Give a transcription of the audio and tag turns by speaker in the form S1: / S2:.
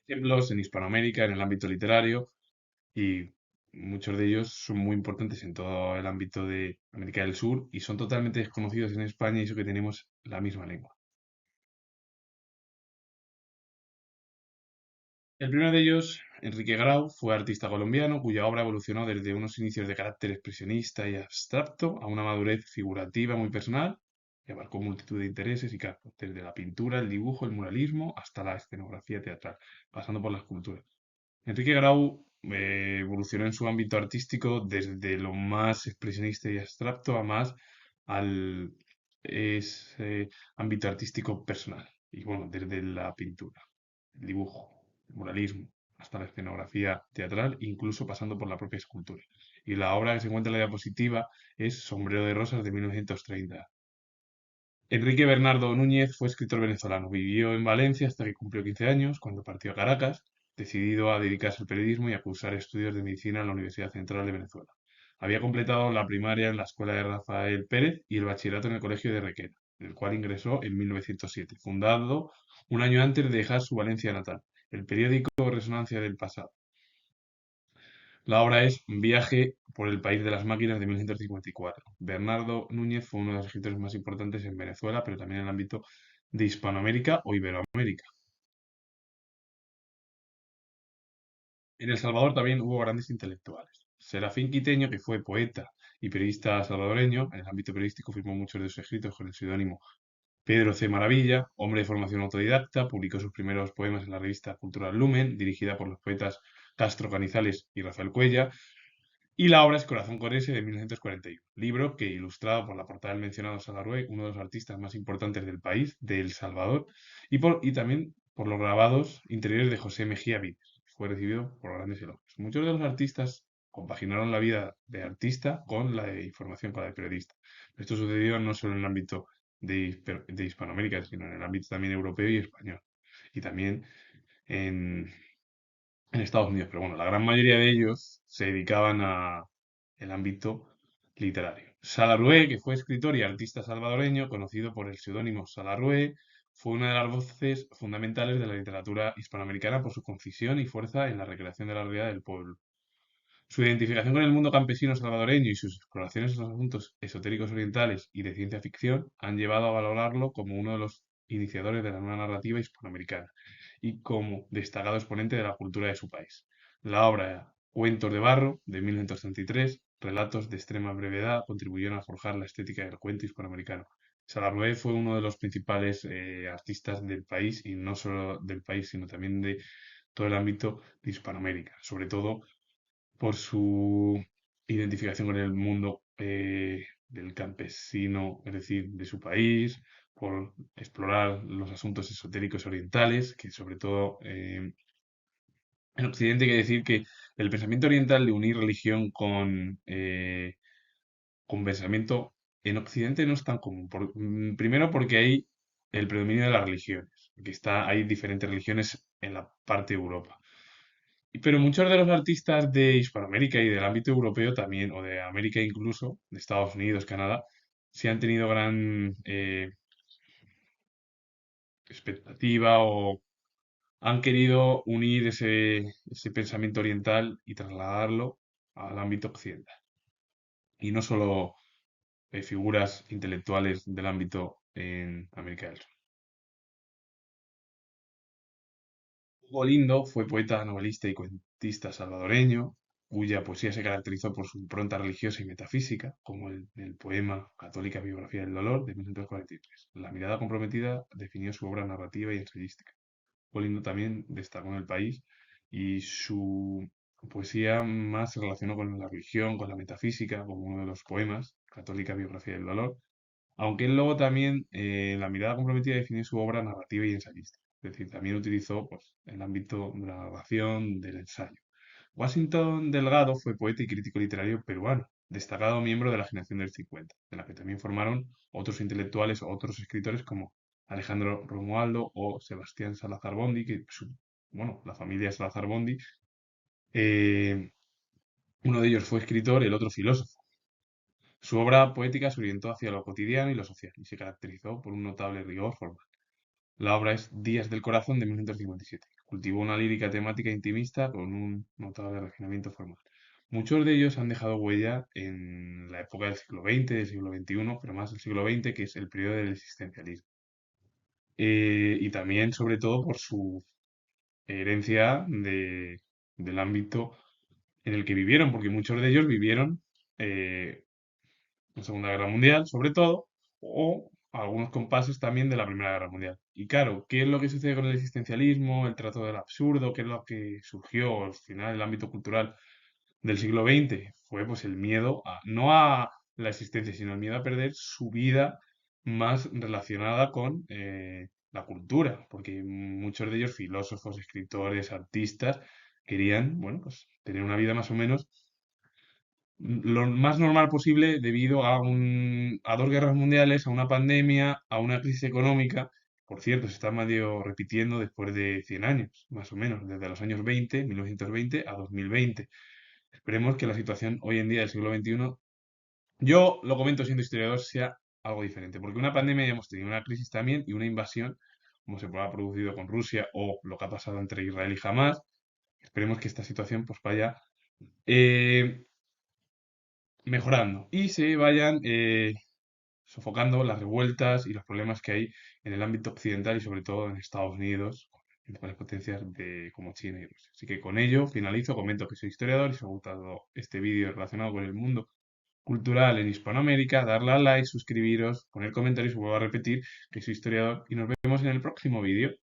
S1: ejemplos en Hispanoamérica, en el ámbito literario, y muchos de ellos son muy importantes en todo el ámbito de América del Sur y son totalmente desconocidos en España y eso que tenemos la misma lengua. El primero de ellos, Enrique Grau, fue artista colombiano cuya obra evolucionó desde unos inicios de carácter expresionista y abstracto a una madurez figurativa muy personal que abarcó multitud de intereses y campos, desde la pintura, el dibujo, el muralismo hasta la escenografía teatral, pasando por la escultura. Enrique Grau evolucionó en su ámbito artístico desde lo más expresionista y abstracto a más al ese ámbito artístico personal. Y bueno, desde la pintura, el dibujo, el muralismo, hasta la escenografía teatral, incluso pasando por la propia escultura. Y la obra que se encuentra en la diapositiva es Sombrero de Rosas de 1930. Enrique Bernardo Núñez fue escritor venezolano. Vivió en Valencia hasta que cumplió 15 años, cuando partió a Caracas, decidido a dedicarse al periodismo y a cursar estudios de medicina en la Universidad Central de Venezuela. Había completado la primaria en la escuela de Rafael Pérez y el bachillerato en el colegio de Requena, en el cual ingresó en 1907, fundado un año antes de dejar su Valencia natal, el periódico Resonancia del Pasado. La obra es Viaje por el País de las Máquinas de 1954. Bernardo Núñez fue uno de los escritores más importantes en Venezuela, pero también en el ámbito de Hispanoamérica o Iberoamérica. En El Salvador también hubo grandes intelectuales. Serafín Quiteño, que fue poeta y periodista salvadoreño, en el ámbito periodístico firmó muchos de sus escritos con el seudónimo Pedro C. Maravilla, hombre de formación autodidacta, publicó sus primeros poemas en la revista Cultural Lumen, dirigida por los poetas Castro Canizales y Rafael Cuellar. Y la obra es Corazón Corese de 1941, libro que, ilustrado por la portada del mencionado Salarue, uno de los artistas más importantes del país, de El Salvador, y también por los grabados interiores de José Mejía Vides. Fue recibido por grandes elogios. Muchos de los artistas compaginaron la vida de artista con la de información, con la de periodista. Esto sucedió no solo en el ámbito de Hispanoamérica, sino en el ámbito también europeo y español. Y también en, en Estados Unidos, pero bueno, la gran mayoría de ellos se dedicaban a el ámbito literario. Salarue, que fue escritor y artista salvadoreño, conocido por el seudónimo Salarue, fue una de las voces fundamentales de la literatura hispanoamericana por su concisión y fuerza en la recreación de la realidad del pueblo. Su identificación con el mundo campesino salvadoreño y sus exploraciones en los asuntos esotéricos orientales y de ciencia ficción han llevado a valorarlo como uno de los iniciadores de la nueva narrativa hispanoamericana y como destacado exponente de la cultura de su país. La obra Cuentos de Barro, de 1933, relatos de extrema brevedad, contribuyeron a forjar la estética del cuento hispanoamericano. Salarrué fue uno de los principales artistas del país, y no solo del país, sino también de todo el ámbito de Hispanoamérica, sobre todo por su identificación con el mundo del campesino, es decir, de su país, por explorar los asuntos esotéricos orientales, que sobre todo en Occidente hay que decir que el pensamiento oriental de unir religión con pensamiento en Occidente no es tan común. Primero porque hay el predominio de las religiones, que hay diferentes religiones en la parte de Europa. Pero muchos de los artistas de Hispanoamérica y del ámbito europeo también, o de América incluso, de Estados Unidos, Canadá, sí han tenido gran expectativa o han querido unir ese pensamiento oriental y trasladarlo al ámbito occidental. Y no solo figuras intelectuales del ámbito en América del Sur. Hugo Lindo fue poeta, novelista y cuentista salvadoreño, cuya poesía se caracterizó por su impronta religiosa y metafísica, como el poema Católica Biografía del Dolor de 1943. La mirada comprometida definió su obra narrativa y ensayística. Hugo Lindo también destacó en el país y su poesía más se relacionó con la religión, con la metafísica, como uno de los poemas, Católica Biografía del Dolor, aunque él luego también, la mirada comprometida definió su obra narrativa y ensayística. Es decir, también utilizó pues, el ámbito de la narración, del ensayo. Washington Delgado fue poeta y crítico literario peruano, destacado miembro de la generación del 50, de la que también formaron otros intelectuales o otros escritores como Alejandro Romualdo o Sebastián Salazar Bondi, bueno, la familia Salazar Bondi, eh, uno de ellos fue escritor, el otro filósofo. Su obra poética se orientó hacia lo cotidiano y lo social y se caracterizó por un notable rigor formal. La obra es Días del Corazón de 1957. Cultivó una lírica temática intimista con un notable refinamiento formal. Muchos de ellos han dejado huella en la época del siglo XX, del siglo XXI, pero más del siglo XX, que es el periodo del existencialismo. Y también, sobre todo, por su herencia del ámbito en el que vivieron, porque muchos de ellos vivieron eh, la Segunda Guerra Mundial, sobre todo, o algunos compases también de la Primera Guerra Mundial. Y claro, ¿qué es lo que sucede con el existencialismo, el trato del absurdo? ¿Qué es lo que surgió al final del ámbito cultural del siglo XX? Fue pues el miedo no a la existencia, sino el miedo a perder su vida más relacionada con la cultura, porque muchos de ellos, filósofos, escritores, artistas, querían, bueno, pues tener una vida más o menos lo más normal posible debido a dos guerras mundiales, a una pandemia, a una crisis económica. Por cierto, se está medio repitiendo después de 100 años, más o menos, desde los años 20, 1920 a 2020. Esperemos que la situación hoy en día del siglo XXI, yo lo comento siendo historiador, sea algo diferente, porque una pandemia ya hemos tenido una crisis también y una invasión, como se ha producido con Rusia o lo que ha pasado entre Israel y Hamas. Esperemos que esta situación pues vaya eh, mejorando y se vayan sofocando las revueltas y los problemas que hay en el ámbito occidental y sobre todo en Estados Unidos, con las principales potencias como China y Rusia. Así que con ello finalizo, comento que soy historiador y si os ha gustado este vídeo relacionado con el mundo cultural en Hispanoamérica, darle a like, suscribiros, poner comentarios y vuelvo a repetir que soy historiador y nos vemos en el próximo vídeo.